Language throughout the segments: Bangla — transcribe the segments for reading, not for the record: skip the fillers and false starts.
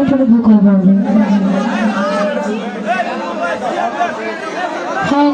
ছোট ভোকাল বাড়বে। হ্যাঁ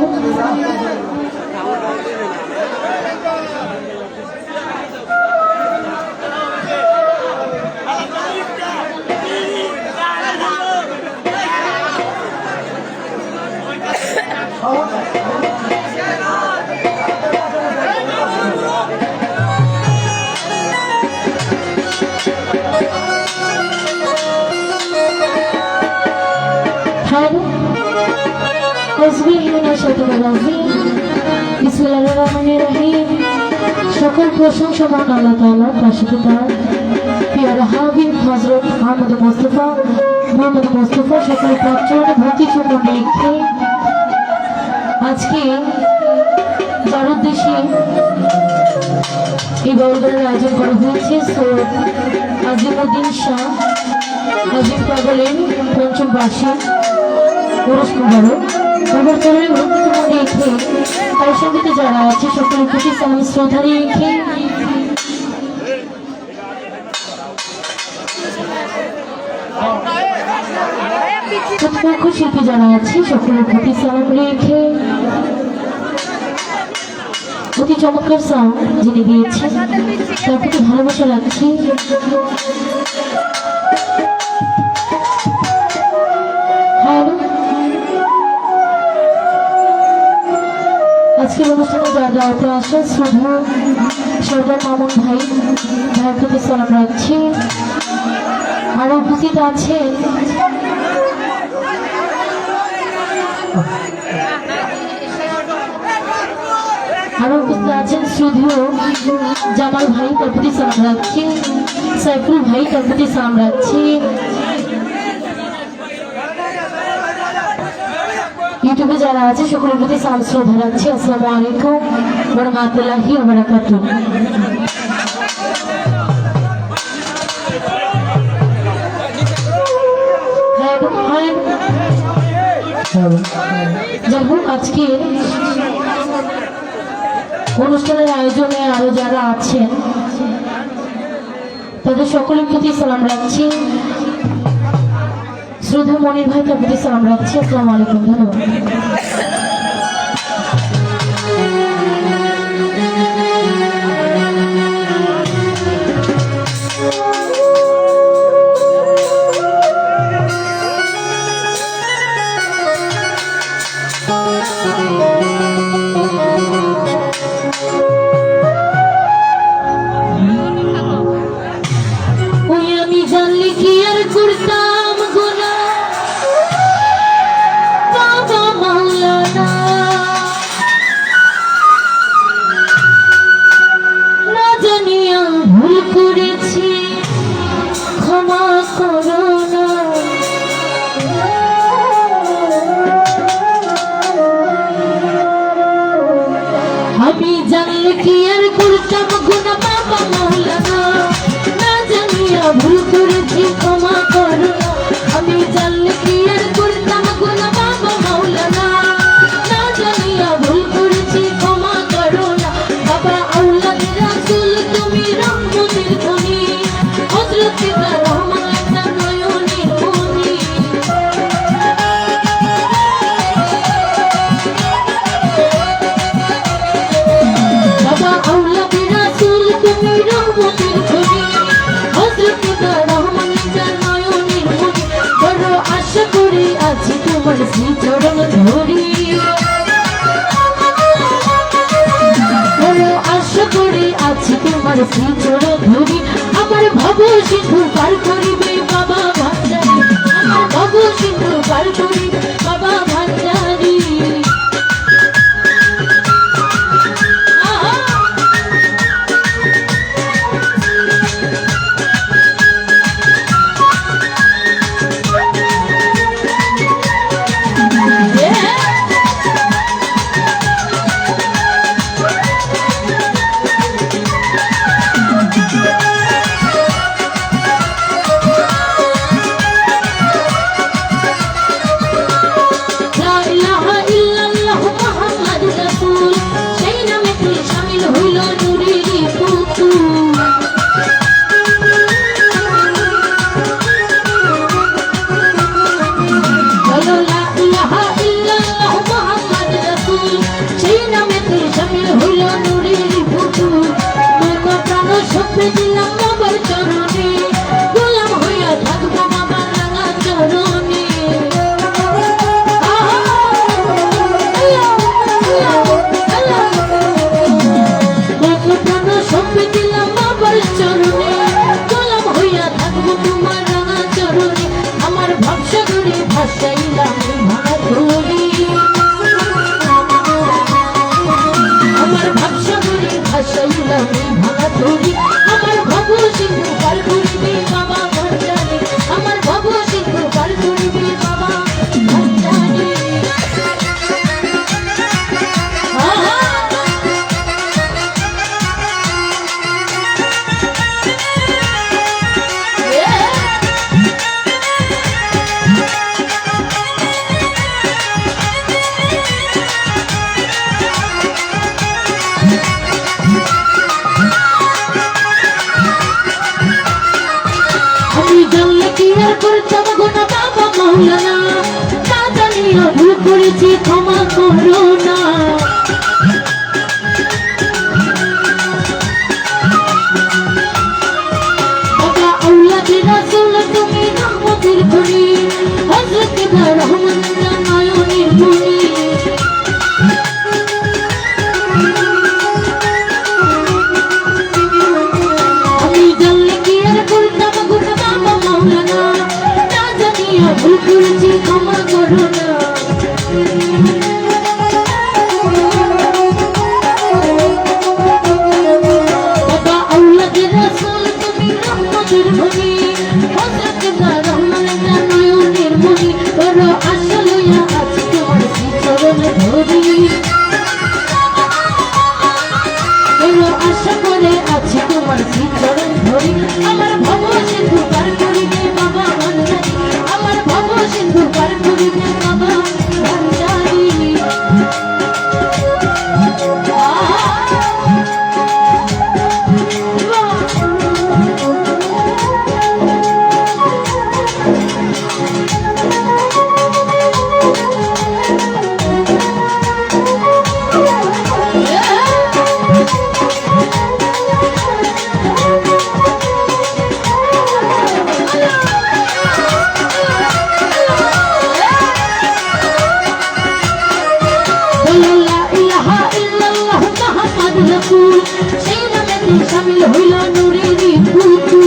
সকল প্রশংসা মান আল্লাহ তাআলার পাশে তার প্রিয় হাবিব হযরত মুহাম্মদ মুস্তাফা সকল প্রার্থনা ভক্তি চরণে রেখে আজকে যার উদ্দেশ্যে এই বড়দের আয়োজন করা হয়েছে সৈয়দ আজিমউদ্দিন শাহ আজিম পাগলের পঞ্চম বার্ষিক পুরুষ মুবারক নগরচরের অন্যতম রেখে তার সঙ্গে যারা আছে সকলের প্রতি সালাম শ্রদ্ধা রেখে প্রতিপক্ষ শিল্পী যারা আছে সকলের প্রতি সালাম রেখে অতি চমৎকার সাউন্ড যিনি দিয়েছেন তার প্রতি ভালোবাসা রাখছি। আজকের অনুষ্ঠানে যারা দাওয়াতে আসেন শ্রদ্ধা সর্দার মামুন ভাইয়ের প্রতি সালাম রাখছি। আর উপস্থিত আছেন শ্রদ্ধেয় জামাল ভাই তার প্রতি সালাম রাখছি। সাইফুল ভাই তার প্রতি সালাম রাখছি। ইউটিউবে যারা আছে সকলের প্রতি সালাম শ্রদ্ধা রাখছি। আসসালামু আলাইকুম ওয়া রাহমাতুল্লাহি ওয়া বারাকাতুহু। যাই হোক আজকে অনুষ্ঠানের আয়োজনে আরো যারা আছেন তাদের সকলের প্রতি সালাম রাখছি। শ্রদ্ধা মনির ভাই তার প্রতি সালাম রাখছি। আসসালামু আলাইকুম, ধন্যবাদ। আমি জানলি কি আর করতাম গোনা বাবা মাওলানা, না জানিয়া ভুল করেছি ক্ষমা করো না। আমি জানলে কি আর করতাম গোনা বাবা মাওলানা, না জানিয়া ভুল করেছি ক্ষমা করো। আমি জানলে কি আর করতাম গোনা বাবা মাওলানা, না জানিয়া ভুল করেছি ক্ষমা করো না। বাবা আউলাদ রাসূল তুমি রহমতের ধনী, হযরত রহমান আপনার নয়নের মনি। বাবা আউলাদ রাসূল তুমি রহমতের ধনী, হযরত রহমান আপনার নয়নের মনি। বড় আশা করে আছি তোমার শ্রী চরণ ধরি, বড় আশা করে আছি তোমার শ্রী চরণ ধরি। আমার ভব সিন্ধু পার করিবে বাবা ভান্ডারি, আমার ভব সিন্ধু পার করিবে বাবা ভান্ডারি। মাওলানা না জানিয়া ভুল করেছি ক্ষমা করো না বাবা আউলাদের রাসূল তুমি রহমতের খনি হযরত রহমান নয়নের মনি ভুল করেছি ক্ষমা করো না বাবা আউলাদের রাসূল তুমি রহমতের খনি হযরত রহমান নয়নের মনি বড় আশা লইয়া আছি তোমার চরণে ধরি বড় আশা করে আছি তোমার চরণ ধরি আমার ভব সিন্ধু পার করিবে বাবা ভান্ডারী আমার ভব সিন্ধু পার করিবে বাবা ভান্ডারী সেই নামে শামিল হইল নূরের পুতু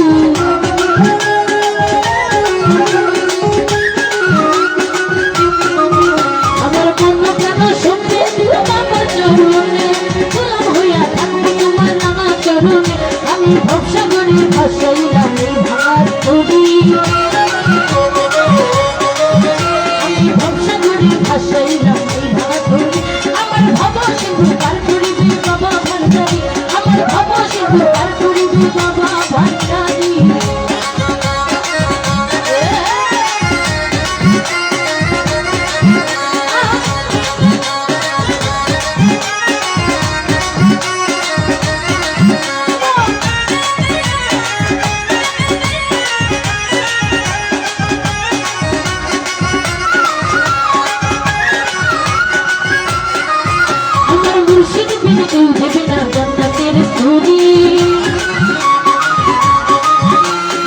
আমার মন প্রাণ সত্যি দিল বাবার চরণে গোলাম হইয়া থাকবো তোমার নামা চরণে আমি ভবসাগরে ভাসাইলাম এই ভার করি আমি ভবসাগরে ভাসাইলাম এই ভার করি আমার ভব সিন্ধু পার করিবে বাবা ভান্ডারী আমার ভব সিন্ধু পার করিবে বাবা ভান্ডারী আমার মুর্শিদ বিনে কেউ দেবে না জান্নাতের স্তরি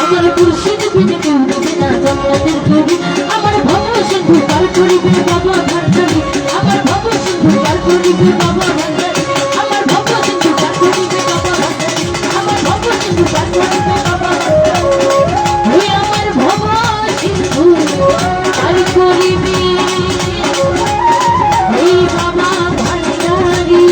আমার মুর্শিদ বিনে কেউ দেবে না জান্নাতের স্তরি আমার ভব সিন্ধু পার করিবে বাবা ভান্ডারী আমার ভব সিন্ধু পার করিবে বাবা ভান্ডারী আমার ভব সিন্ধু পার করিবে বাবা ভান্ডারী আমার ভব সিন্ধু পার করিবে বাবা ভান্ডারী ওই আমার ভব সিন্ধু পার করিবে এই বাবা ভান্ডারী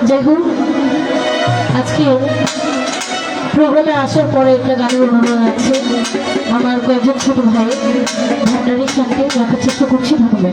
যাই হোক আজকে প্রোগ্রামে আসার পরে একটা গানের অনুরোধ আছে আমার কয়েকজন ছোট ভাই ভান্ডারীর সাথে রাখার চেষ্টা করছি ভাবে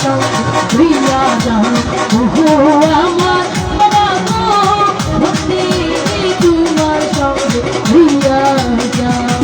সঙ্গে হইয়া যাও ওহো আমার বাবা গো ভক্তি তোমার সঙ্গে হইয়া যাও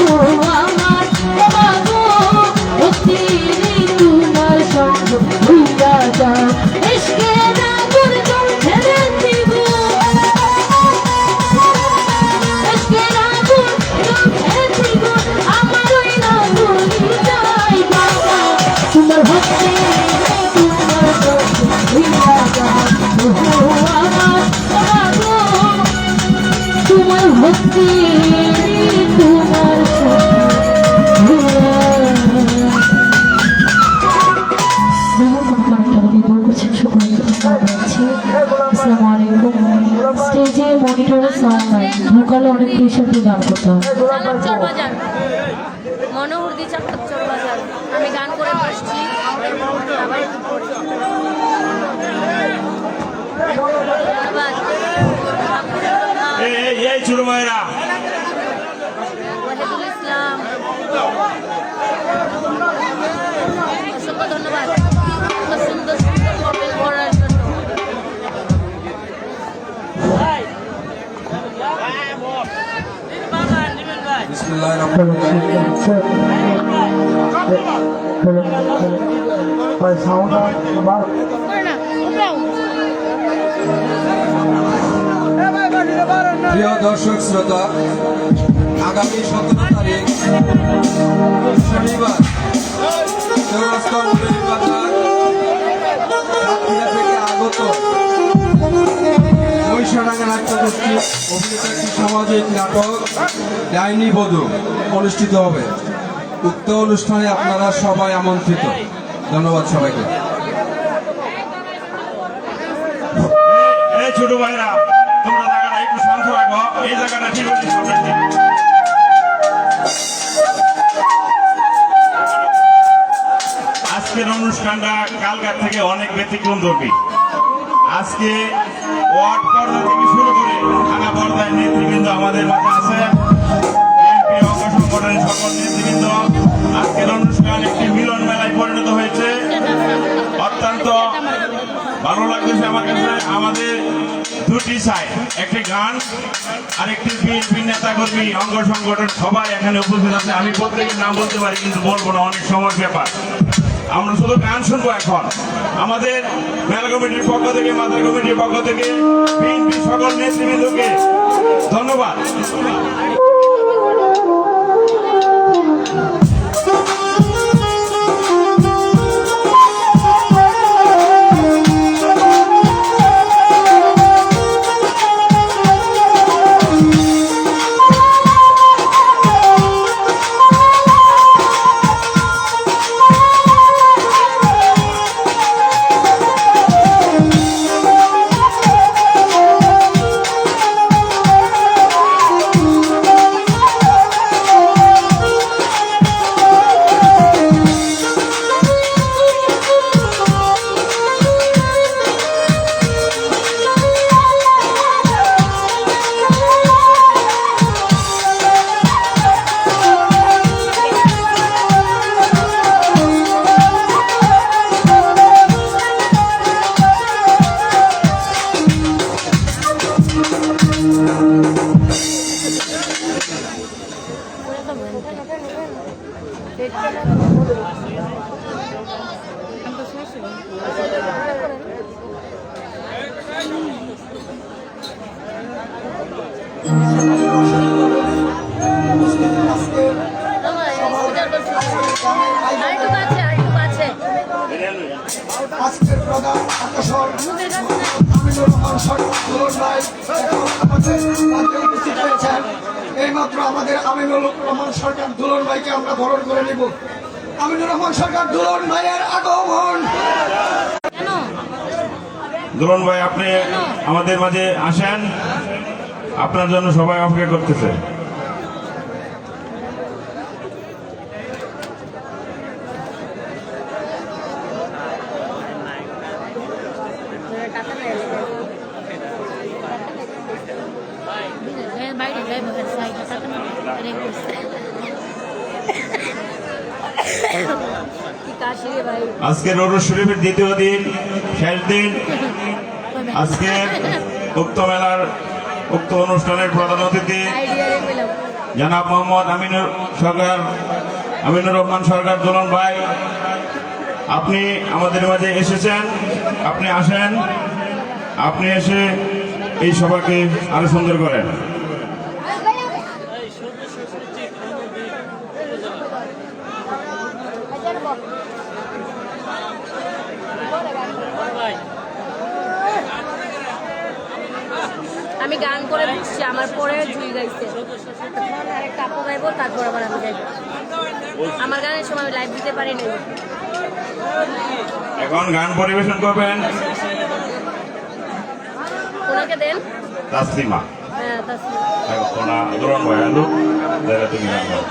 আমার বাবা ভক্তি তোমার সঙ্গ ভুইলা যাও ইশকের আগুন ছেড়ে দিব ইশকের আগুন ছেড়ে দিব আমার ওই না ভুলি যাই বাবা তোমার ভক্তি তোমার সঙ্গ ভুইলা যাও আমার বাবা তোমার ভক্তি তোমার স্টেজে মনিটরে সাউন্ড নাই ভোকালে অনেক প্রেশারকে গান করতে হয় চালাচ্চর বাজার মনোহরদি চালাচ্চর বাজার আমি গান করে বসছি আবার একটু পরে। ধন্যবাদ। এই ছোট ভাইরা ওয়াহিদুল ইসলাম অসংখ্য ধন্যবাদ এত সুন্দর সুন্দর কমেন্ট করার জন্য। করে না ওটাও প্রিয় দর্শক শ্রোতা, আগামী 17 তারিখ শনিবার চৌরাস্তা বাজার সাতক্ষীরা থেকে আগত মহিষাডাঙ্গা নাট্যগোষ্ঠী অভিনীত একটি সামাজিক নাটক ডাইনি বধূ অনুষ্ঠিত হবে। উক্ত অনুষ্ঠানে আপনারা সবাই আমন্ত্রিত। ধন্যবাদ সবাইকে। এই ছোট ভাইরা তোমরা জায়গাটা একটু শান্ত রাখো, এই জায়গাটা ঠিক হচ্ছে সামনে ঠিক। আজকের অনুষ্ঠানটা কালকার থেকে অনেক ব্যতিক্রম ধর্মী। আজকে ওয়ার্ড পর্দা থেকে শুরু করে থানা পর্দায় নেতৃবৃন্দ আমাদের মাঝে আছে, বিএনপি অঙ্গ সংগঠনের সকল নেতৃবৃন্দ। আজকের অনুষ্ঠান একটি মিলন মেলায় পরিণত হয়েছে। অত্যন্ত ভালো লাগতেছে আমার কাছে। আমাদের দুটি সাইড, একটি গান আর একটি বিএনপি নেতা কর্মী অঙ্গ সংগঠন সবাই এখানে উপস্থিত আছে। আমি প্রত্যেকের নাম বলতে পারি কিন্তু বলবো না, অনেক সময় ব্যাপার। আমরা শুধু গান শুনবো এখন। আমাদের মেলা কমিটির পক্ষ থেকে, মাদার কমিটির পক্ষ থেকে বিএনপি সকল নেতৃবৃন্দকে ধন্যবাদ। আজকের প্রধান আকর্ষণ আমিনুর রহমান সরকার দুলন ভাই আমাদের মাঝে উপস্থিত হয়েছেন। এইমাত্র আমাদের আমিনুর রহমান সরকার দুলন ভাইকে আমরা বরণ করে নিব। আমিনুর রহমান সরকার দুলন ভাইয়ের আগমন। দুলন ভাই, আপনি আমাদের মাঝে আসেন, আপনার জন্য সবাই অপেক্ষা করতেছে। আজকে রোড শরীফের দ্বিতীয় দিন, শেষ দিন। আজকে উক্ত মেলার উক্ত অনুষ্ঠানের প্রধান অতিথি জনাব মোহাম্মদ আমিনুর রহমান সরকার দুলন ভাই, আপনি আমাদের মাঝে এসেছেন। আপনি আসেন, আপনি এসে এই সভাকে আরো সুন্দর করেন। আমি গান করে বুঝছি, আমার পরে জুই গাইছে, এখন আরেকটা আপু গাইবো, তারপর আবার আমি গাইবো। আমার গানের সময় আমি লাইভ দিতে পারি না। এখন গান পরিবেশন করবেন ওনাকে দেন। তাসলিমা। হ্যাঁ, তাসলিমা। কোনা দুলন ভাই আলু দাদা তুমি গান গাও।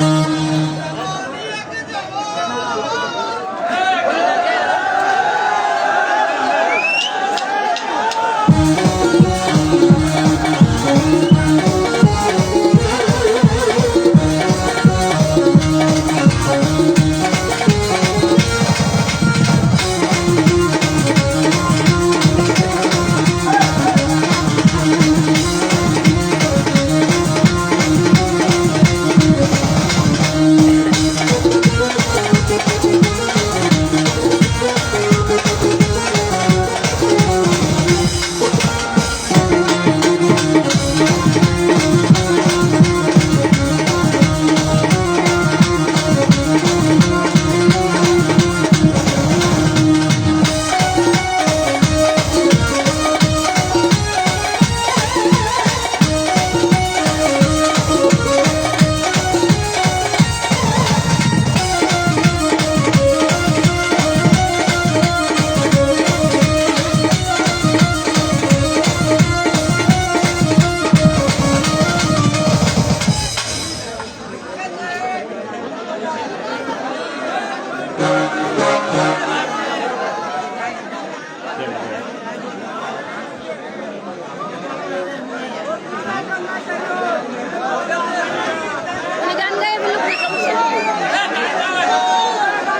উনি গান গায়ে বলুক না, সমস্যা নেই।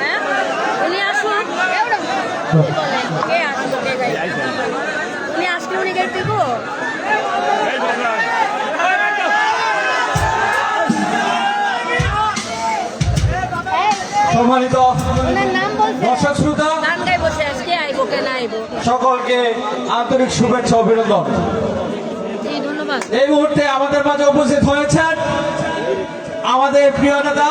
হ্যাঁ, উনি আসুক। কে আসুক, কে গাইবে? উনি আসলে উনি গাইতে দেবো। সম্মানিত ওনার নাম বলছে, দর্শক শ্রোতা গান গাই বসে আজকে আইবো কে না আইবো। সকলকে আন্তরিক শুভেচ্ছা অভিনন্দন। জি, ধন্যবাদ। এই মুহূর্তে আমাদের মাঝে উপস্থিত হয়েছেন আমাদের প্রিয় নেতা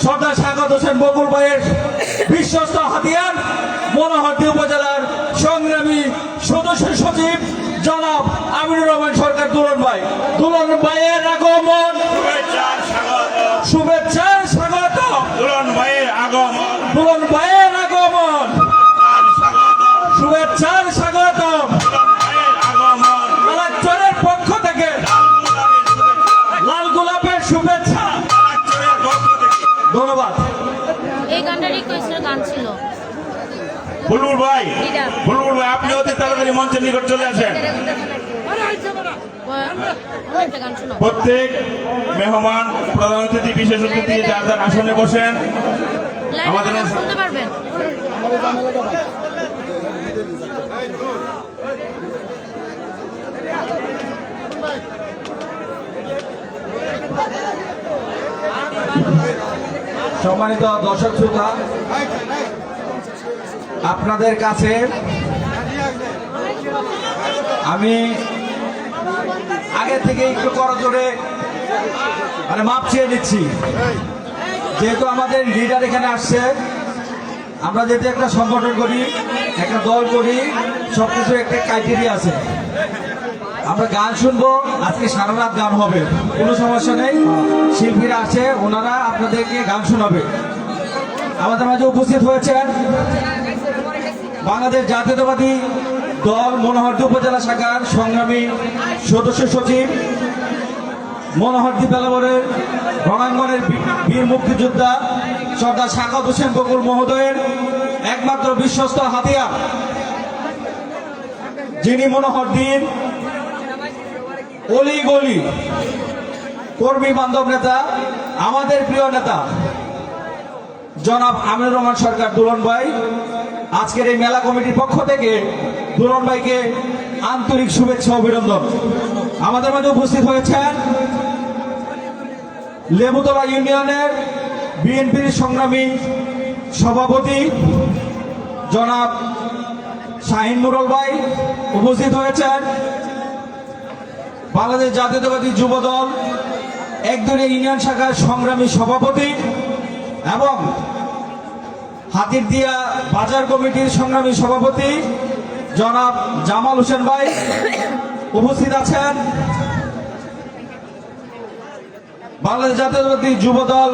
সর্দার স্বাগত হোসেন বকুল ভাইয়ের বিশ্বস্ত হাতিয়ার মনোহরদী উপজেলার সংগ্রামী সদস্য সচিব জনাব আমিনুর রহমান সরকার দুলন ভাই। দুলন ভাইয়ের আগমন, শুভেচ্ছার স্বাগত। দুলন ভাইয়ের আগমন, দুলন ভাইয়ের আগমন, শুভেচ্ছার স্বাগতম। কালাচরের পক্ষ থেকে লাল গোলাপের শুভেচ্ছা, ধন্যবাদ। এই গানটা রিকোয়েস্টের গান ছিল। বুলবুল ভাই, দিদা। বুলবুল ভাই আপনি অতি তাড়াতাড়ি মঞ্চের নিকট চলে আসেন। একটা গান শোনো। প্রত্যেক মেহমান, প্রধান অতিথি, বিশেষ অতিথি যার যার আসনে বসেন। লাইভে আমাদের গান শুনতে পারবেন। সম্মানিত দর্শক শ্রোতা, আপনাদের কাছে আমি আগে থেকে একটু করজোরে মাপ চেয়ে নিচ্ছি। যেহেতু আমাদের লিডার এখানে আসছে, আমরা যেহেতু একটা সংগঠন করি, একটা দল করি, সবকিছু একটা ক্রাইটেরিয়া আছে। আমরা গান শুনবো, আজকে সারা রাত গান হবে, কোনো সমস্যা নেই। শিল্পীরা আছে, ওনারা আপনাদেরকে গান শোনাবে। আমাদের মাঝে উপস্থিত হয়েছেন বাংলাদেশ জাতীয়তাবাদী দল মনোহরদী উপজেলা শাখার সংগ্রামী সদস্য সচিব, মনোহরদী বেলাবরের রণাঙ্গনের বীর মুক্তিযোদ্ধা সর্দার স্বাগত হোসেন বকুল মহোদয়ের একমাত্র বিশ্বস্ত হাতিয়ার, যিনি মনোহরদীর অলি গলি কর্মী বান্ধব নেতা, আমাদের প্রিয় নেতা জনাব আমিনুর রহমান সরকার দুলন ভাই। আজকের এই মেলা কমিটির পক্ষ থেকে দুলন ভাইকে আন্তরিক শুভেচ্ছা অভিনন্দন। আমাদের মাঝে উপস্থিত হয়েছেন লেবুতলা ইউনিয়নের বিএনপির সংগ্রামী সভাপতি জনাব শাহিন মুরল ভাই উপস্থিত হয়েছেন। বাংলাদেশ জাতীয়তাবাদী যুবদল একদলীয় ইউনিয়ন শাখার সংগ্রামী সভাপতি এবং হাতিরদিয়া বাজার কমিটির সংগ্রামী সভাপতি জনাব জামাল হোসেন ভাই উপস্থিত আছেন। বাংলাদেশ জাতীয়তাবাদী যুবদল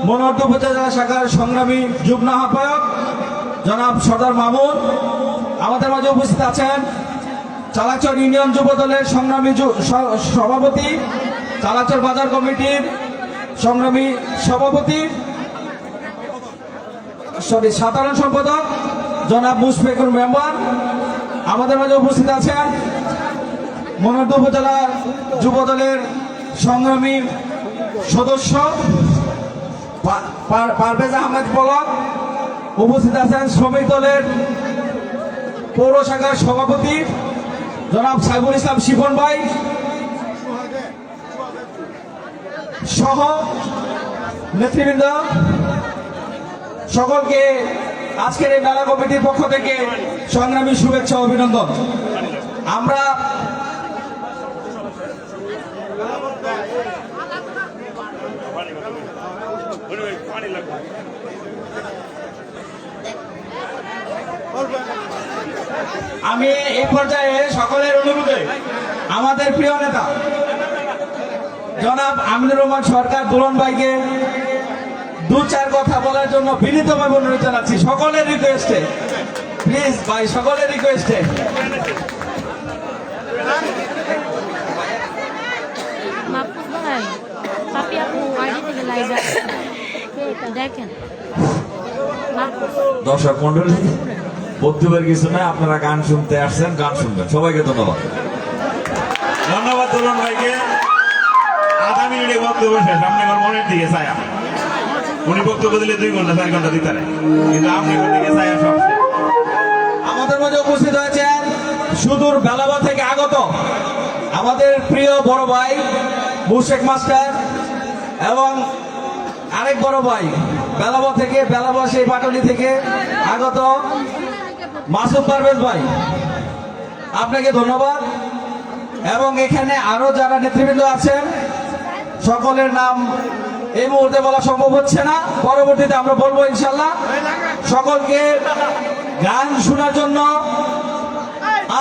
মনোহরদী উপজেলা শাখার সংগ্রামী যুগ্ম আহ্বায়ক জনাব সর্দার মামুন আমাদের মাঝে উপস্থিত আছেন। চালাচর ইউনিয়ন যুবদলের সংগ্রামী সভাপতি, চালাচর বাজার কমিটির সংগ্রামী সভাপতি সাধারণ সম্পাদক জনাব মুশফিকুর মেম্বার আমাদের মাঝে উপস্থিত আছেন। মনোহরদী উপজেলা যুবদলের সংগ্রামী সদস্য পারভেজ আহমেদ পলক উপস্থিত আছেন। শ্রমিক দলের পৌর শাখার সভাপতি জনাব সাইফুল ইসলাম শিপন ভাই সহ নেতৃবৃন্দ সকলকে আজকের এই মেলা কমিটির পক্ষ থেকে সংগ্রামী শুভেচ্ছা ও অভিনন্দন। আমরা আমি এই পর্যায়ে সকলের অনুরোধে আমাদের প্রিয় নেতা জনাব আমিনুর রহমান সরকার দুলন ভাইকে দু চার কথা বলার জন্য বিনীতভাবে অনুরোধ জানাচ্ছি। সকলের রিকোয়েস্টে প্লিজ ভাই, সকলের রিকোয়েস্টে। মাহফুজ ভাই, পাপি আপু আগে থেকে লাইভে দেখেন। দর্শক মন্ডলী, বক্তব্যের কিছু না, আপনারা গান শুনতে আসছেন, গান শুনবেন। সবাইকে ধন্যবাদ। ধন্যবাদ তরুণ ভাইকে। আধা মিনিটে বক্তব্য শেষ। আপনি আমার মনের দিকে ছায়া। উনি বক্তব্য দিলে 2 ঘন্টা 4 ঘন্টা দিতে পারে, কিন্তু আপনি দিকে ছায়া সব শেষ। আমাদের মাঝে উপস্থিত হয়েছেন সুদূর বেলাবা থেকে আগত আমাদের প্রিয় বড় ভাই মুশেক মাস্টার এবং আরেক বড় ভাই বেলাবা থেকে, বেলাবা সেই পাটুলি থেকে আগত মাসুদ পারভেজ ভাই, আপনাকে ধন্যবাদ। এবং এখানে আরো যারা নেতৃবৃন্দ আছেন সকলের নাম এই মুহূর্তে বলা সম্ভব হচ্ছে না, পরবর্তীতে আমরা বলবো ইনশাল্লাহ। সকলকে গান শোনার জন্য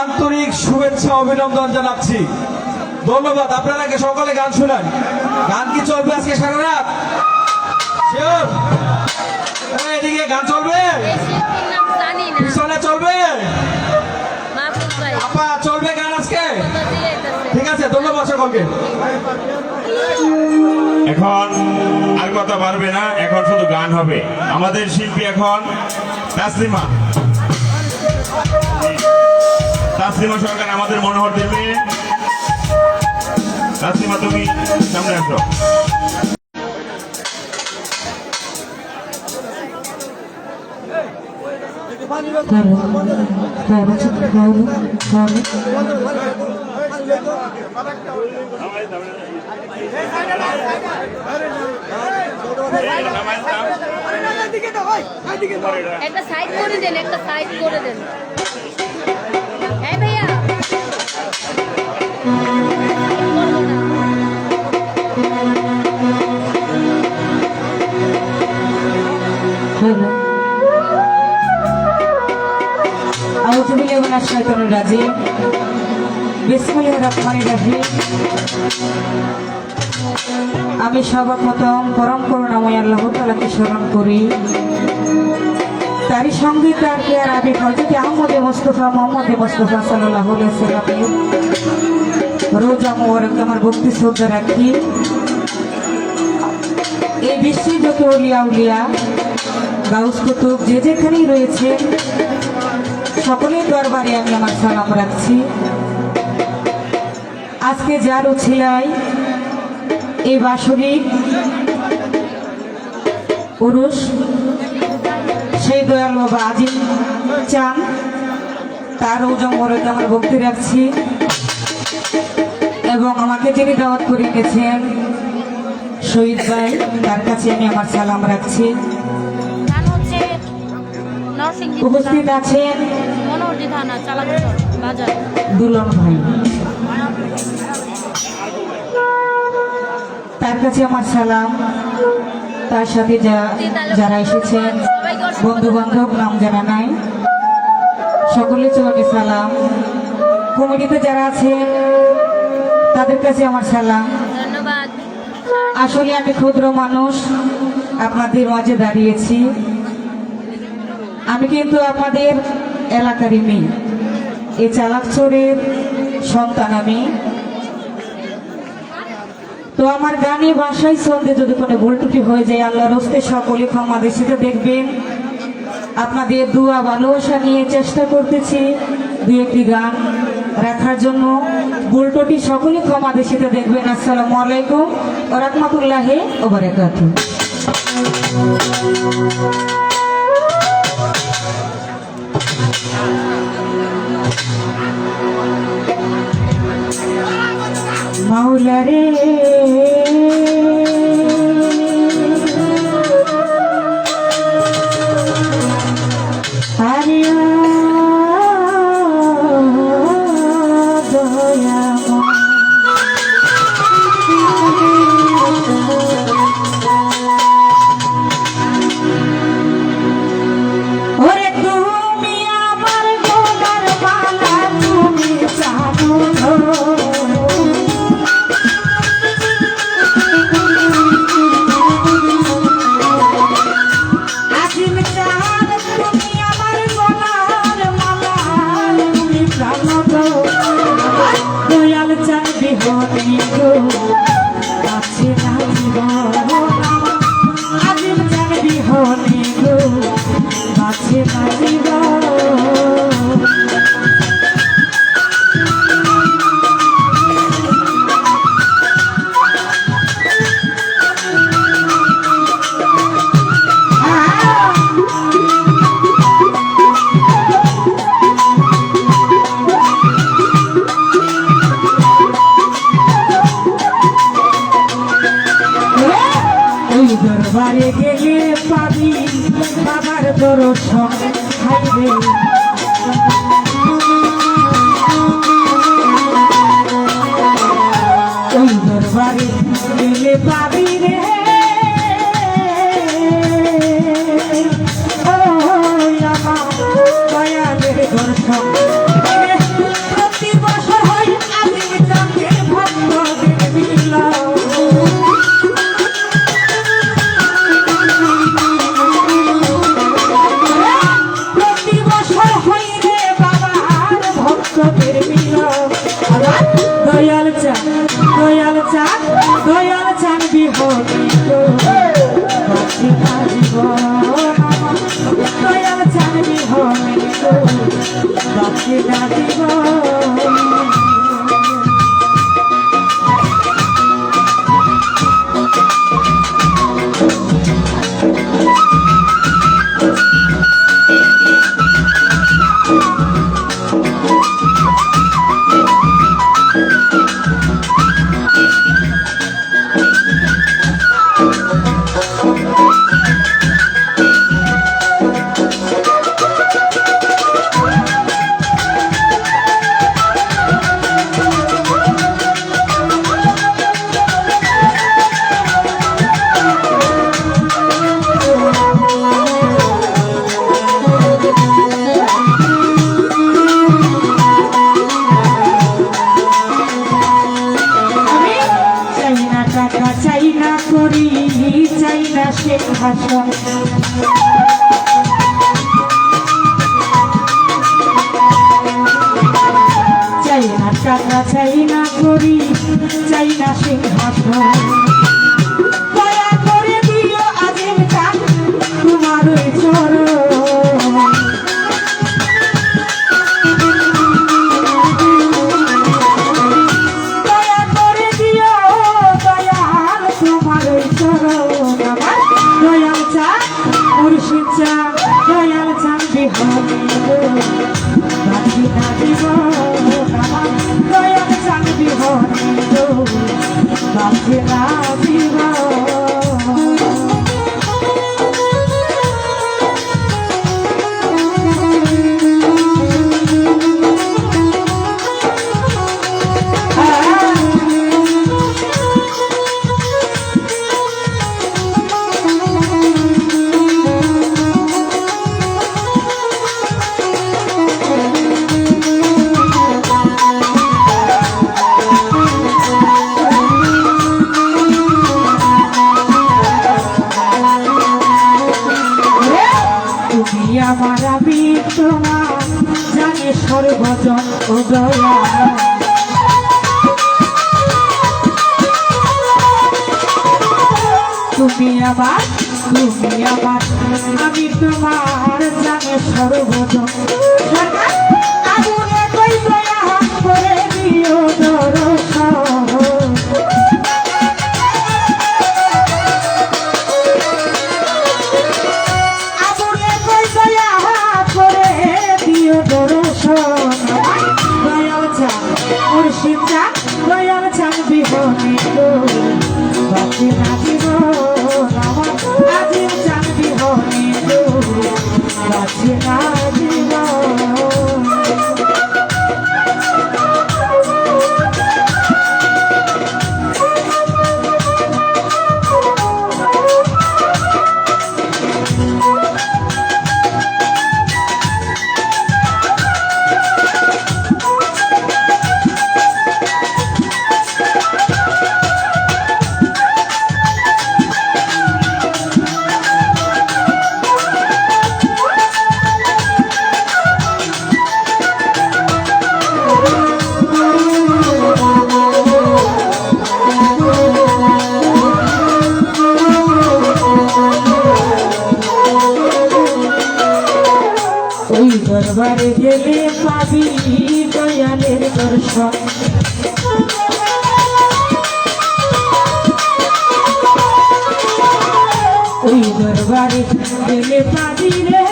আন্তরিক শুভেচ্ছা অভিনন্দন জানাচ্ছি। ধন্যবাদ। আপনারা কি সকলে গান শুনেন? গান কি চলবে আজকে সারা রাত? শিওর? এদিকে গান চলবে, জানি না পিছনে চলবে, মাহফুজ ভাই আপা চলবে গান আজকে? কথা দিয়েছে। ঠিক আছে, ধন্যবাদ সকলকে। এখন আর কথা পারবে না, এখন শুধু গান হবে। আমাদের শিল্পী এখন তাসলিমা সরকার, আমাদের মনোহর দেবে। তাসলিমা, তুমি সামনে আসো। একটা সাইড করে দেন, একটা সাইড করে দেন। এই ভাইয়া আউযুবিল্লাহি মিনাশ শাইতানির রাজিম। বিসমিল্লাহির রহমানির রহিম। আমি সর্বপ্রথম পরম করুণাময় আল্লাহ তাআলাকে স্মরণ করি, তারই সঙ্গে তার প্রিয় আবি হযরত আহমদ মুস্তাফা মুহাম্মদ মুস্তাফা সাল্লাল্লাহু আলাইহি ওয়াসাল্লামের রোজা মোবারক আমার ভক্তি শ্রদ্ধা রাখি। এই বিশ্বে যত আউলিয়া গাউস কুতুব যে যেখানেই রয়েছে সকলের দরবারে আমি আমার সালাম রাখছি। আজকে যার উছিলায় এই বাৎসরিক পুরুষ সেই দয়াল বাবা আজিম চান, তার রোজা মোবারক আমার ভক্তি রাখছি। এবং আমাকে যিনি দাওয়াত করে গেছেন শহীদ ভাই, তার কাছে আমি আমার সালাম রাখছি। গান হচ্ছে নরসিংদী উপস্থিত আছেন মনোহরদী থানা চালাকচর বাজার। দুলন ভাই, তার কাছে আমার সালাম। তার সাথে যারা এসেছেন বন্ধু বান্ধব, নাম জানা নাই, সকলে চলে সালাম। কমিটিতে যারা আছেন তাদের কাছে আমার সালাম। ধন্যবাদ। আসলে আমি ক্ষুদ্র মানুষ, আপনাদের মাঝে দাঁড়িয়েছি। আমি কিন্তু আপনাদের এলাকারই মেয়ে, এই চালাকচরের সন্তান আমি। তো আমার গানে ভাষায় ছন্দে যদি কোনো ভুল ত্রুটি হয়ে যায়, আল্লাহর হস্তে সকলে ক্ষমা দৃষ্টিতে দেখবেন। আপনাদের দোয়া ভালোবাসা নিয়ে চেষ্টা করতেছি দুই একটি গান রাখার জন্য। ভুল ত্রুটি সকলে ক্ষমা দৃষ্টিতে দেখবেন। আসসালামু আলাইকুম ওয়া রাহমাতুল্লাহি ওয়া বারাকাতুহু। মাওলা রে আরিয়া ওরে তুমি আমার গোলার বালা, তুমি জানো আজিম চাঁদ, তুমি আমার গোলার মালা, তুমি জানো দয়াল চাঁদ বিহনে গো আছে না জীবন। আজিম চাঁদ বিহনে গো আছে না জীবন। ওই দরবারে গেলে পাবি বাবার দর্শন, হাইরে ওই দরবারে গেলে পাবি রে ও আমার দয়ালের দর্শন। প্রতি বছর হয় আজিম চাঁদের ভক্তদের মিলন। প্রতি বছর হয় রে বাবার ভক্তদের মিলন। দয়াল চাঁদ, দয়াল চাঁদ, দয়াল চাঁদ বিহনে গো বাঁচি না জীবন। দয়াল চাঁদ বিহনে গো বাঁচি না জীবন। চাই না করি, চাই না সিংহাসন, চাই না টাকা, চাই না করি, চাই না সিংহাসন। দয়া করে দিও আজিম চাঁদ তোমার ওই চরণ। দয়াল চাঁদ মুর্শিদ চাঁদ, দয়াল চাঁদ বিহনে গো বাঁচি না জীবন। দয়াল চাঁদ বিহনে গো বাঁচি না তুমি আমার আমি তোমার জানে সর্বজন ও দয়া তুমি আমার আমি তোমার জানে সর্বজন আগুনে কই দয়া করে দিও দর্শন আগুনে কই দয়া করে দিও দর্শন দয়াল চান মুর্শিদ চান দয়াল চান বিহনে গো বাঁচে না জীবন আমার আজিম চান বিহনে গো বাঁচে না জীবন ওই দরবারে গেলে পাবি দয়ালের দর্শন ওই দরবারে গেলে পাবি রে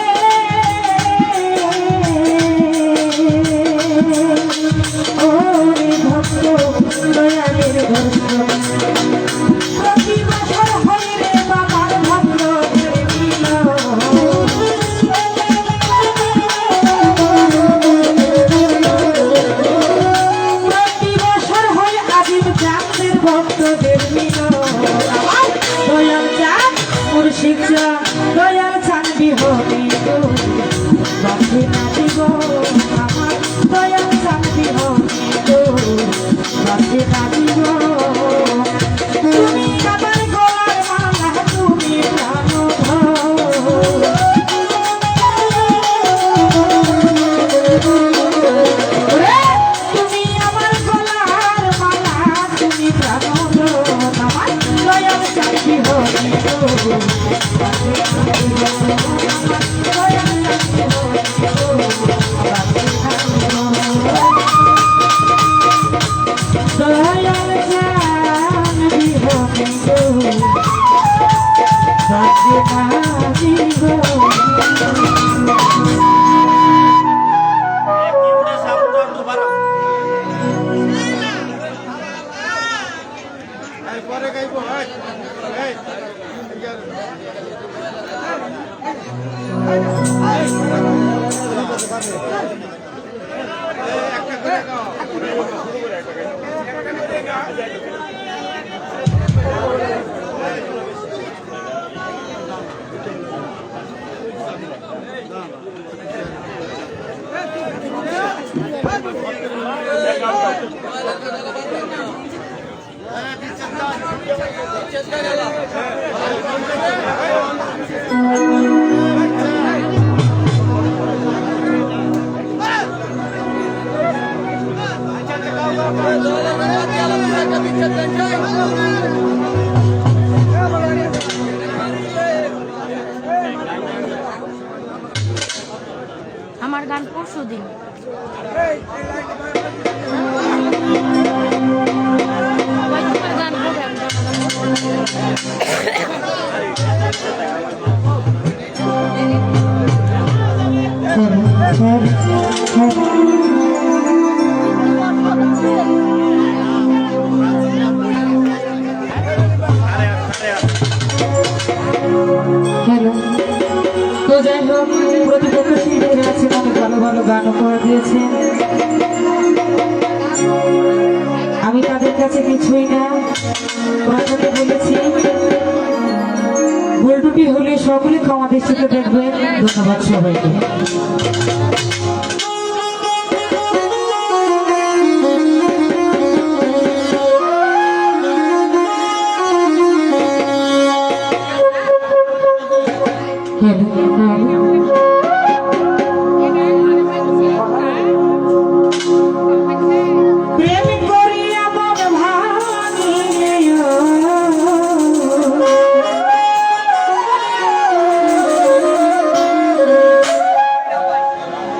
ও ভক্ত দয়ালের দর্শন প্রতি বছর হয় রে বাবার ভক্তদের মিলন ভক্তদের মিলন দয়াল চান মুর্শিদ চান দয়াল চান বিহনে গো বাঁচে না জীবন আমার দয়াল চান বিহনে গো বাঁচে না জীবন তুমি আমার গলার মালা তুমি তুমি আমার গলার মালা তুমি প্রাণ আমার দয়াল চান বিহনে গো দয়াল চান বিহনে গো বাঁচে না জীবন আমার গান পরশু দিন গান হ্যালো তো যাই হোক প্রতিপক্ষ শিল্পীরা আছেন অনেক ভালো ভালো গানও করে দিয়েছেন আমি তাদের কাছে কিছুই না প্রথমে বলেছি ভুল ত্রুটি হলে সকলে ক্ষমা দৃষ্টিতে দেখবেন ধন্যবাদ সবাইকে হ্যালো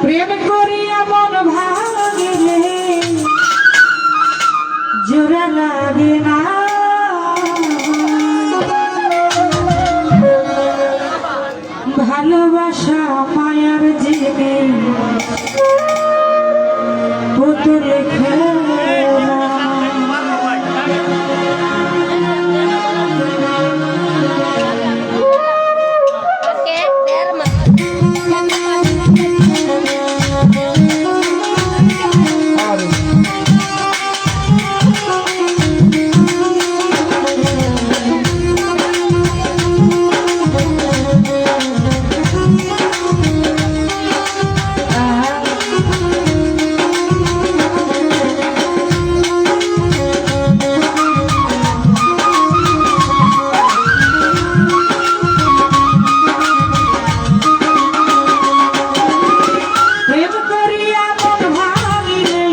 প্রেম করিয়া মন ভাঙিলে জোড়া লাগে না, ভালোবাসা মায়ার জিনিস পুতুল খেলা। আজকে 1.5 মাস প্রেম করিয়া মন ভাঙিলে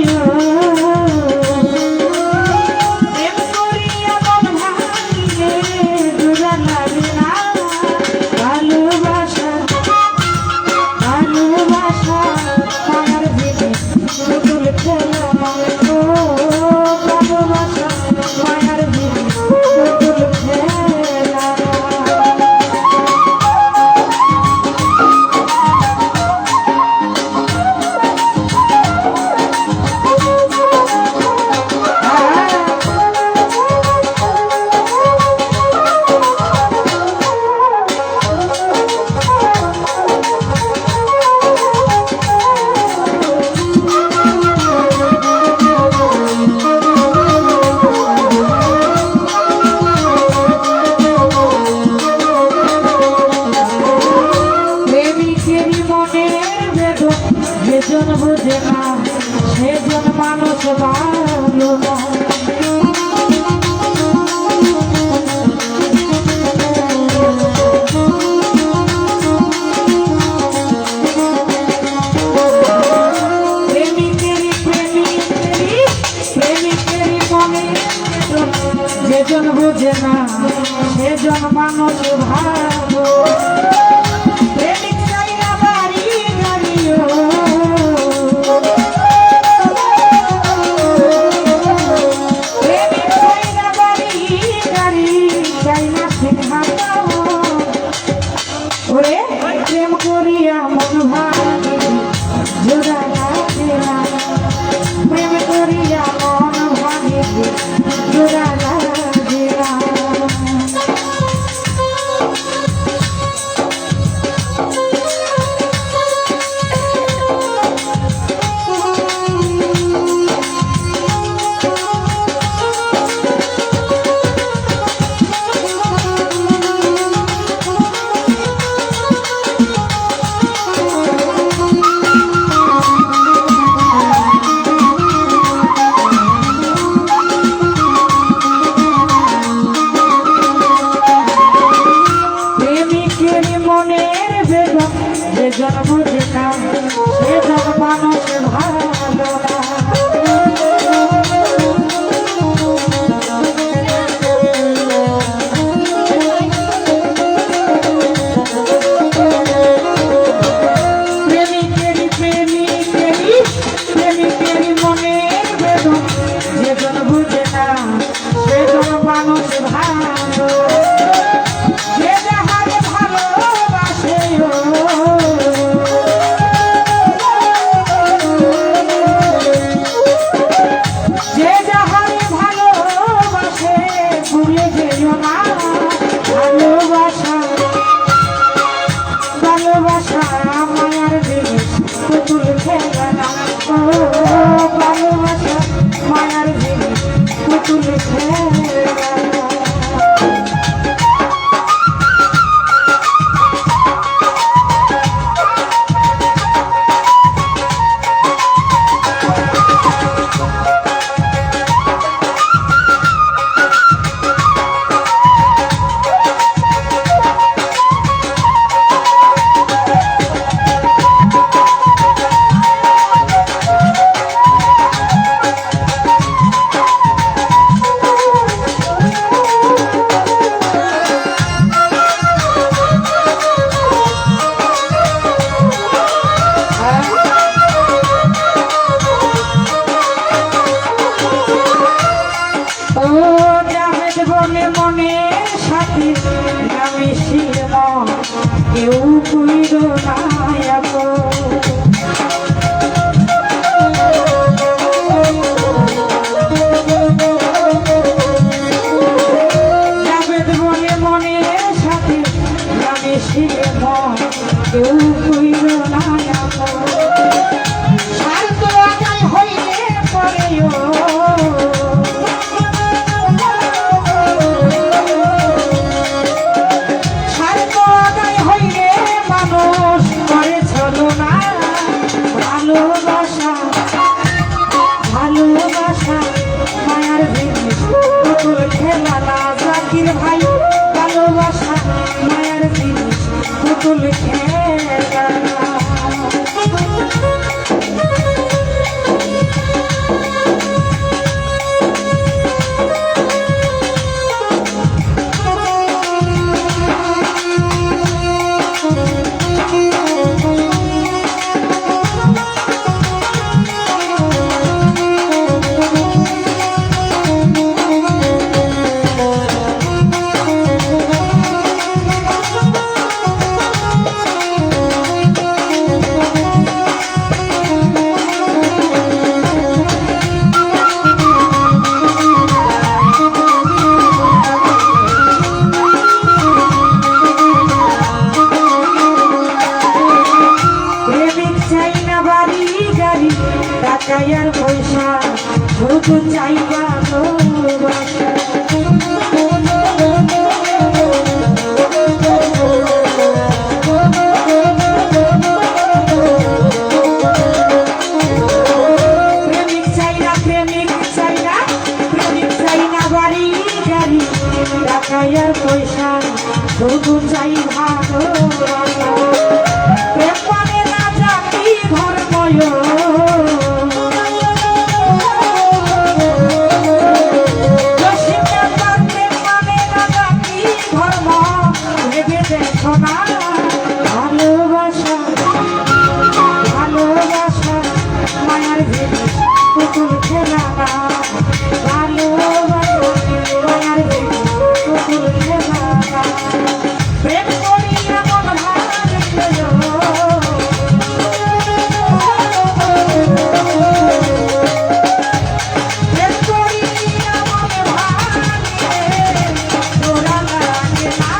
প্রেম করিয়া মন ভাঙিলে জোড়া লাগে না, ভালোবাসা ভালোবাসা মায়ার জিনিস পুতুল খেলা। ও ভালোবাসা মায়ার জিনিস পুতুল খেলা। প্রেমিকেরই মনের বেদন যেজন বোঝে না, সেজন মানুষ ভালো না। প্রেমিকেরই মনের বেদন যেজন বোঝে না, সেজন মানুষ ভালো। প্রেমিক চাইনা বাড়ি গাড়িও, প্রেমিক চাইনা বাড়ি গাড়ি, চাইনা সিংহাসন। ওরে প্রেম করিয়া মন ভাঙিলে জোড়া লাগে না, প্রেম করিয়া মন ভাঙিলে জোড়া লাগে না। প্রেমিকেরই মনের বেদন যেজন বোঝে না, সেজন মানুষ ভালো না। প্রেমিকেরই মনের বেদন যেজন বোঝে না, সেজন মানুষ ভালো। যে যাহারে ভালোবাসে যে যাহারে ভালোবাসে ভুলে যেও না, ভালোবাসা ভালোবাসা মায়ার জিনিস পুতুল খেলা না। ও ভালোবাসা মায়ার জিনিস পুতুল খেলা। হ্যাঁ টাকার পয়সা শুধু চাই ভালোবাসা প্রেমিক চাই না প্রেমিক চাই না প্রেমিক চাই না বাড়ি গাড়ি টাকার পয়সা শুধু চাই ভালোবাসা প্রেম মানে না জাতি ধর্ময় ভালোবাসা ভালোবাসা মায়ার জিনিস পুতুল খেলা না ভালোবাসা মায়ার জিনিস পুতুল খেলা না প্রেম করিয়া মন ভাঙিল প্রেম করিয়া মন ভাঙিলে তোরা লাগে না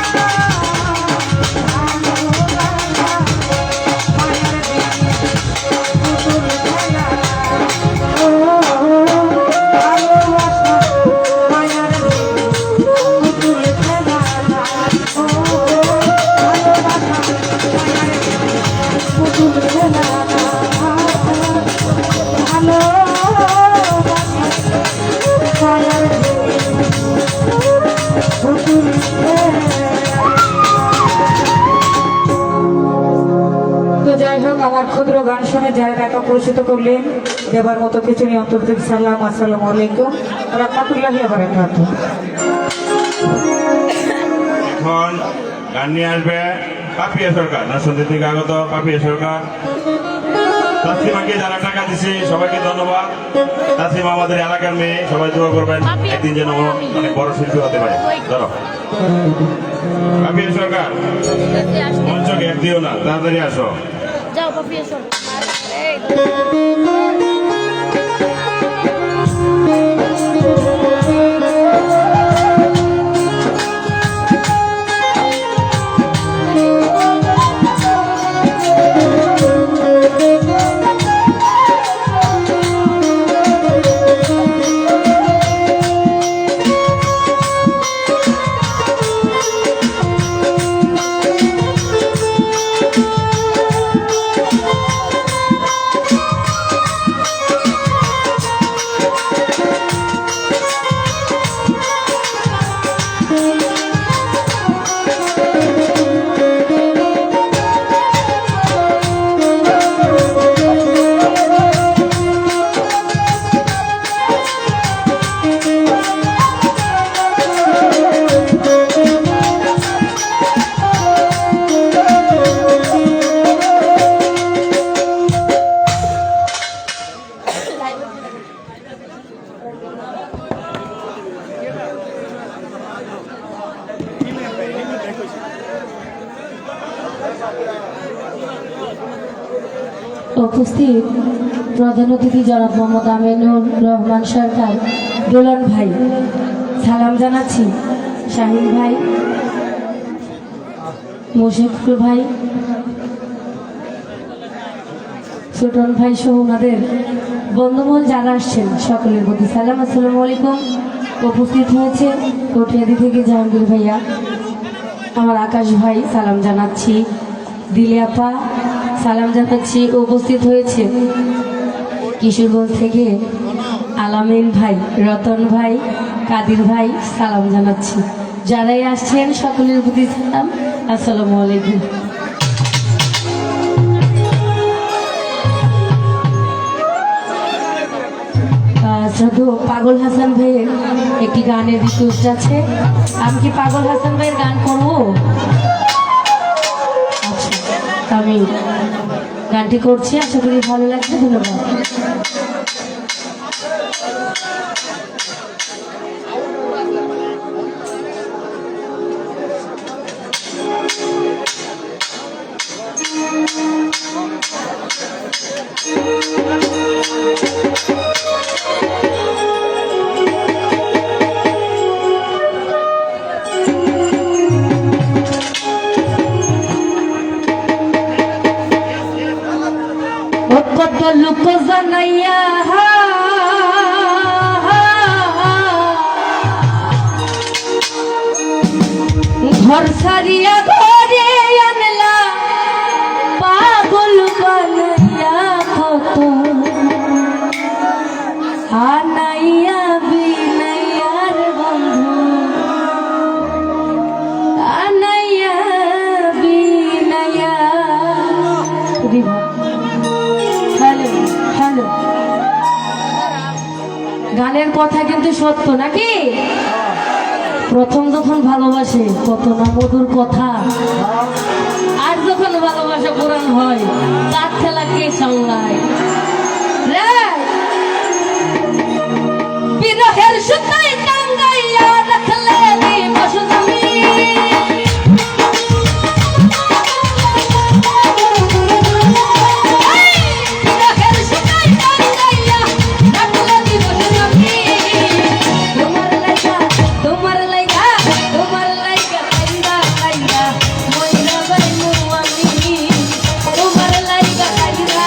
তো যাই হোক আমার ক্ষুদ্র গান শুনে যারা টাকা পরিচিত করলেন দেবার মতো কিছু নিয়ে অন্তর থেকে সালাম আসসালামু আলাইকুম রহমতুল্লাহি ওয়া বারাকাতুহু। এখন গান নিয়ে আসবে পাপিয়া সরকার নরসিংদী থেকে আগত পাপিয়া সরকার। তাসলিমাকে যারা টাকা দিছে সবাইকে ধন্যবাদ। তাসলিমা আমাদের এলাকার মেয়ে, সবাই দোয়া করবেন একদিন যেন অনেক বড় শিল্পী হতে পারে। ধরো পাপিয়া সরকার, মঞ্চকে এক দিও না, তাড়াতাড়ি আসো। যাও পাপি এসো এই উপস্থিত প্রধান অতিথি জনাব মোহাম্মদ আমিনুর রহমান সরকার, দোলন ভাই সালাম জানাচ্ছি, শাহিন ভাই, মুশিকুর ভাই, ছোটন ভাই সহ ওনাদের বন্ধুমহল যারা আসছেন সকলের প্রতি সালাম আসসালামু আলাইকুম। উপস্থিত হয়েছে কটিয়াদি থেকে জাহাঙ্গীর ভাইয়া, আমার আকাশ ভাই সালাম জানাচ্ছি, দিলে আপা সালাম জানাচ্ছি। উপস্থিত হয়েছে কিশোরগঞ্জ থেকে আলামিন ভাই, রতন ভাই, কাদির ভাই সালাম জানাচ্ছি। যারাই আসছেন সকলের প্রতি সালাম আসসালামু আলাইকুম। শুধু পাগল হাসান ভাইয়ের একটি গানের রিকোয়েস্ট আছে, আমি কি পাগল হাসান ভাইয়ের গান করবো? আচ্ছা, আমি গানটি করছি, আশা করি ভালো লাগছে। ধন্যবাদ। ও কত লোক জানাইয়া ঘর সারিয়া ঘরে আনলা পাগল বানাইয়া কত আনাইয়া বিনাইয়ার বন্ধু আনাইয়া বিনাইয়া হ্যালো হ্যালো গানের কথা কিন্তু সত্য নাকি প্রথম যখন ভালোবাসে কত না মধুর কথা আর যখন ভালোবাসা পুরান হয় কাঠ খেলা কে সামলায় বিরহের সুতায় টাঙ্গাইয়া রাখলে দিবস জমি বিরহের সুতায় টাঙ্গাইয়া রাখলে দিবস জমি তোমার লাইগা লাইগা লাইগা মইরা যাইমু আমি তোমার লাইগা লাইগা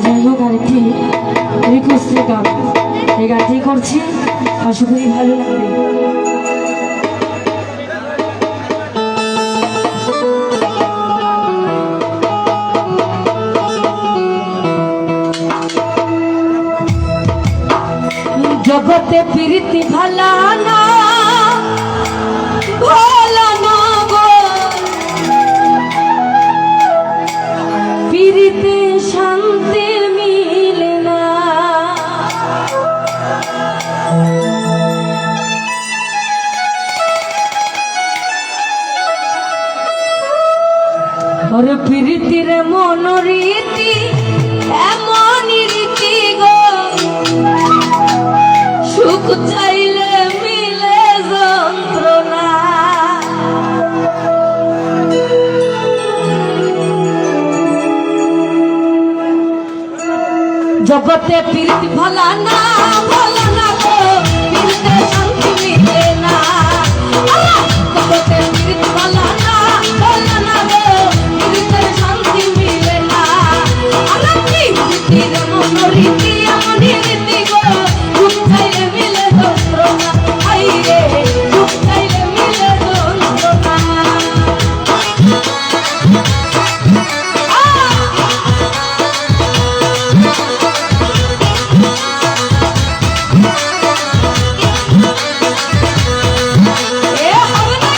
যাই হোক আরেকটি রিকোয়েস্টের গান, এই গানটি করছি, আশা করি ভালো লাগবে। জগতে প্রীতি ভালা না, ভালা না গো, প্রীতি শান্তি মিলে না। ওর প্রীতির মনোরীতি এমন রীতি গো, সুখ চাইলে মিলে যন্ত্রণা। জগতে প্রীতি ভালা না, ভালা না গো, প্রীতিতে শান্তি মিলে না। জগতে প্রীতি ভালা না, ভালা না গো, প্রীতিতে শান্তি মিলে না। আমার প্রীতির মনোরীতি এমন রীতি গো, সুখ চাইলে মিলে যন্ত্রণা। হাই রে, সুখ চাইলে মিলে যন্ত্রণা। এ হবে না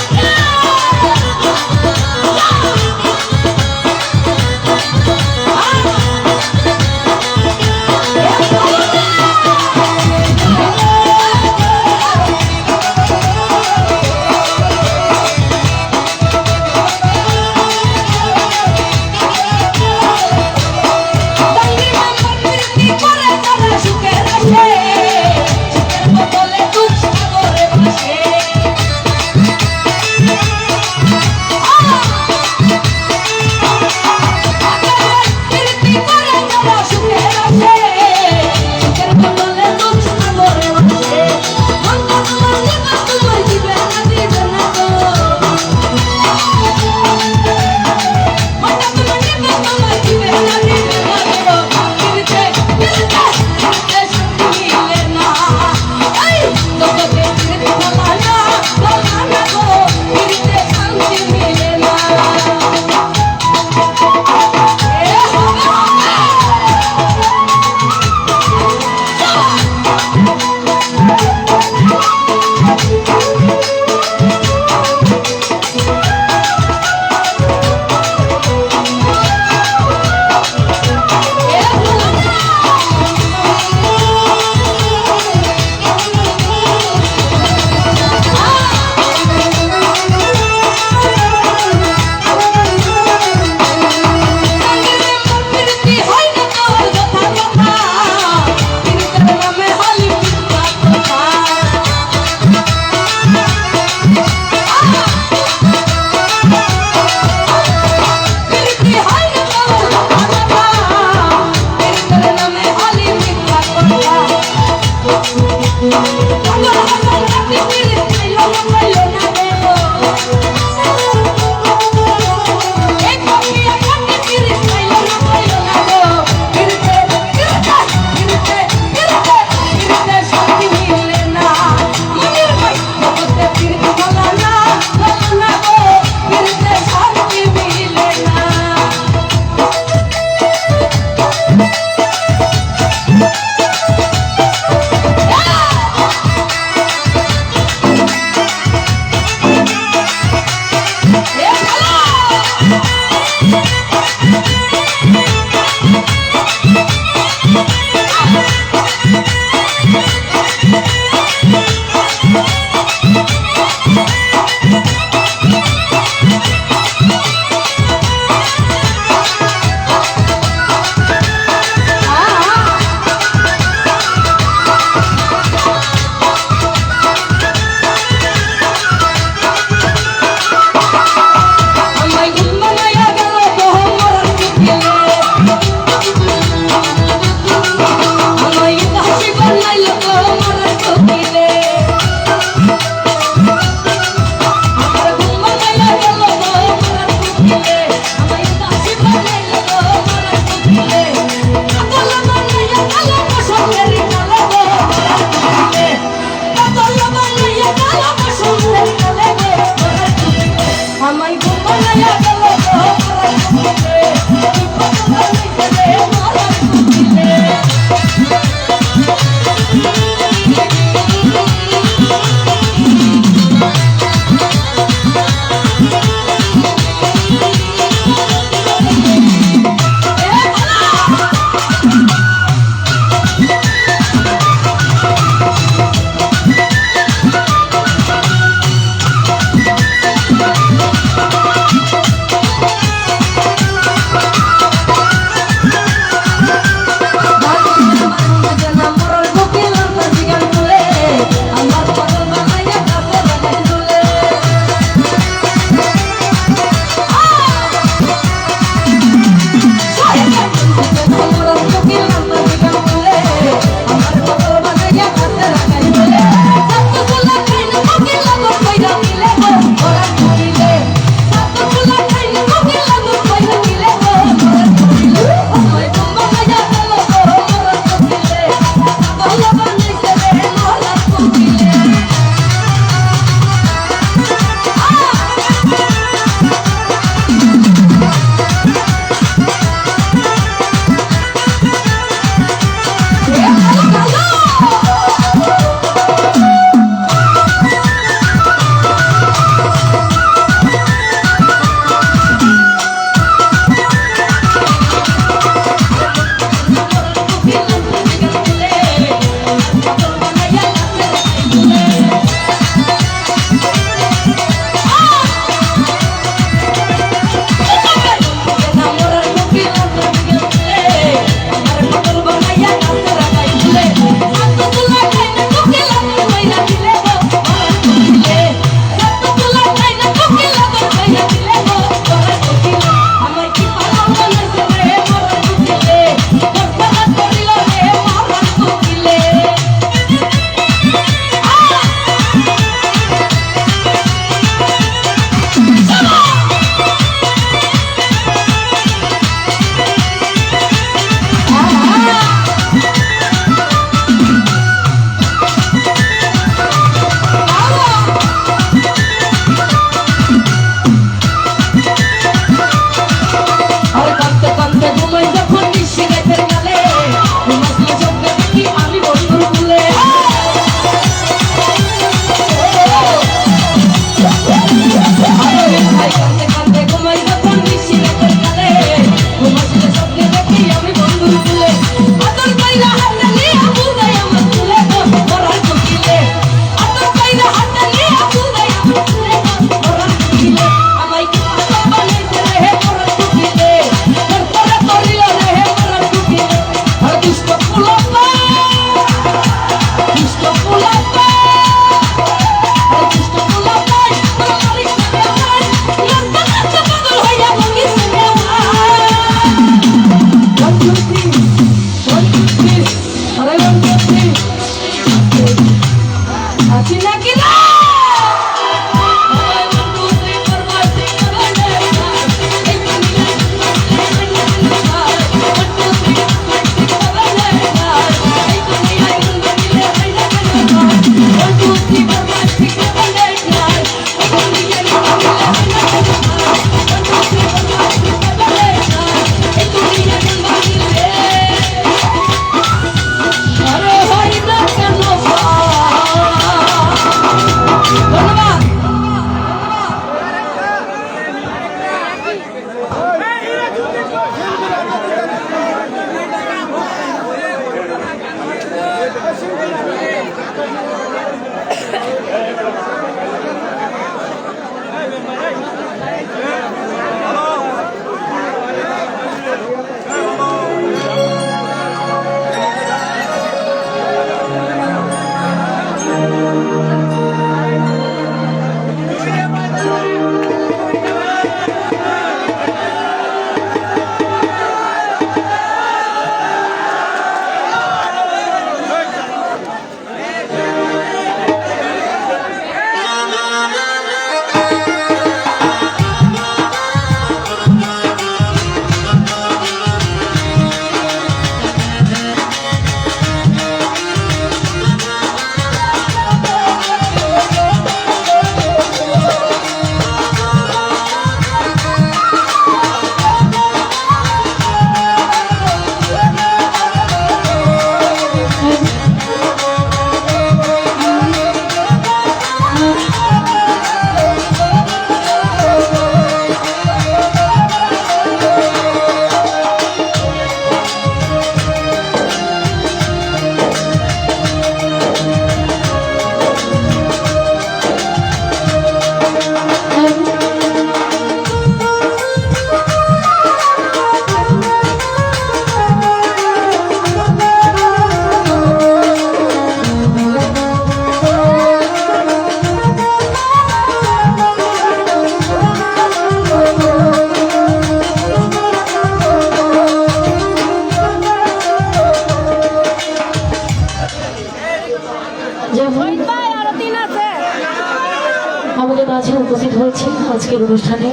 আজকের অনুষ্ঠানে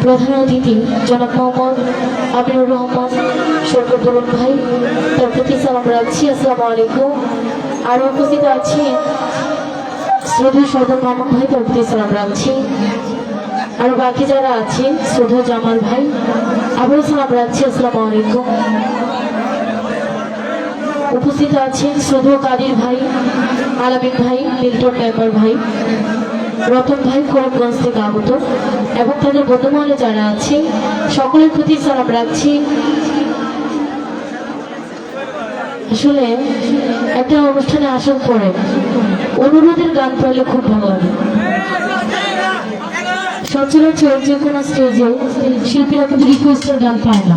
প্রধান অতিথি জনাব মোহাম্মদ আমিনুর রহমান সরকার তরুণ ভাই, তার প্রতি সালাম রাখছি। আসসালামু আলাইকুম। আরও উপস্থিত আছি শ্রদ্ধা সদর মামুন ভাই, তার প্রতি সালাম রাখছি। আর বাকি যারা আছে শ্রদ্ধা জামাল ভাই, আবারও সালাম রাখছি। আসসালামু আলাইকুম। উপস্থিত আছেন শ্রদ্ধা কাদির ভাই, আলামিন ভাই, মিল্টন মেম্বার ভাই, রতন ভাই করিমগঞ্জ থেকে আগত এবং তাদের বন্ধুমহলে যারা আছে সকলের প্রতি সালাম রাখছি। আসলে একটা অনুষ্ঠানে আসার পরে অনুরোধের গান পাইলে খুব ভালো লাগে। সচরাচর যে কোনো স্টেজে শিল্পীরা কিন্তু রিকোয়েস্টের গান পায় না।